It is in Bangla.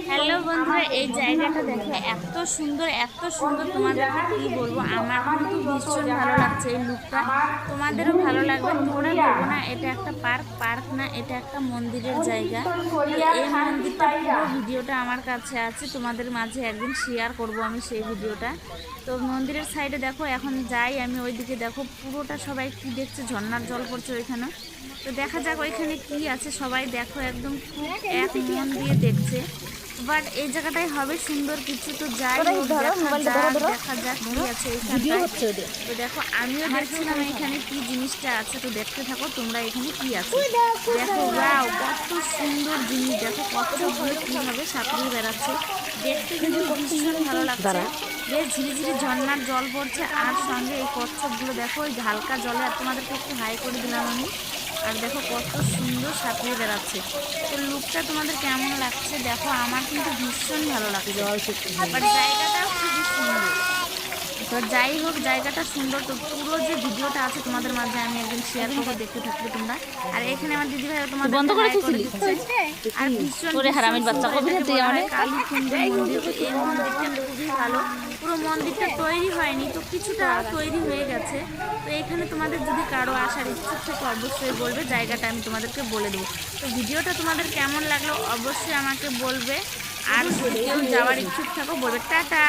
হ্যালো বন্ধুরা, এই জায়গাটা দেখো এত সুন্দর তোমাদেরকে কি বলবো। আমার কিন্তু ভীষণ ভালো লাগছে এই লুকটা, তোমাদেরও ভালো লাগবে। তোমরা ভেবো না এটা একটা পার্ক না, এটা একটা মন্দিরের জায়গা। তো এই মন্দিরটা পুরো ভিডিওটা আমার কাছে আছে, তোমাদের মাঝে একদিন শেয়ার করব আমি সেই ভিডিওটা। তো মন্দিরের সাইডে দেখো, এখন যাই আমি ওইদিকে, দেখো পুরোটা সবাই কি দেখছে, ঝর্ণার জল পড়ছে ওইখানে। তো দেখা যাক ওইখানে কি আছে, সবাই দেখো একদম খুব এক মন দিয়ে দেখছে। বাট এই জায়গাটাই হবে সুন্দর কিছু, তো যাই হোক দেখা যাক কি আছে এইখানটায়। তো দেখো আমিও দেখছিলাম এখানে কি জিনিসটা আছে, তো দেখতে থাকো তোমরা এখানে কি আছে। দেখো ওয়াও, কত সুন্দর জিনিস, দেখো কচ্ছপগুলো কিভাবে সাঁতরিয়ে বেড়াচ্ছে, দেখতে কিন্তু ভীষণ ভালো লাগছে। বেশ ঝিরিঝিরি ঝর্ণার জল পড়ছে, আর সঙ্গে এই কচ্ছপগুলো দেখো ওই হালকা জলে, আর তোমাদেরকে একটু হাই করে দিলাম আমি। আর দেখো কত সুন্দর সাঁতরিয়ে বেড়াচ্ছে। তো লুকটা তোমাদের কেমন লাগছে দেখো, আমার কিন্তু ভীষণ ভালো লাগছে। বাট জায়গাটাও খুবই সুন্দর। তো যাই হোক, জায়গাটা সুন্দর। তো পুরো যে ভিডিওটা আছে তোমাদের মাঝে আমি একদিন শেয়ার করবো, দেখতে থাকবে তোমরা। আর এখানে আমার দিদি ভাই তোমাদের বন্ধ করে দিচ্ছে। আর ভীষণ কালীকুণ্ড মন্দির, এই মন্দিরটা খুবই ভালো। পুরো মন্দিরটা তৈরি হয়নি, তো কিছুটা তৈরি হয়ে গেছে। তো এখানে তোমাদের যদি কারো আসার ইচ্ছা থাকে অবশ্যই বলবে, জায়গাটা আমি তোমাদেরকে বলে দেবো। তো ভিডিওটা তোমাদের কেমন লাগলো অবশ্যই আমাকে বলবে, আর যদি কেউ যাওয়ার ইচ্ছুক থাকো বলবে। টাটা।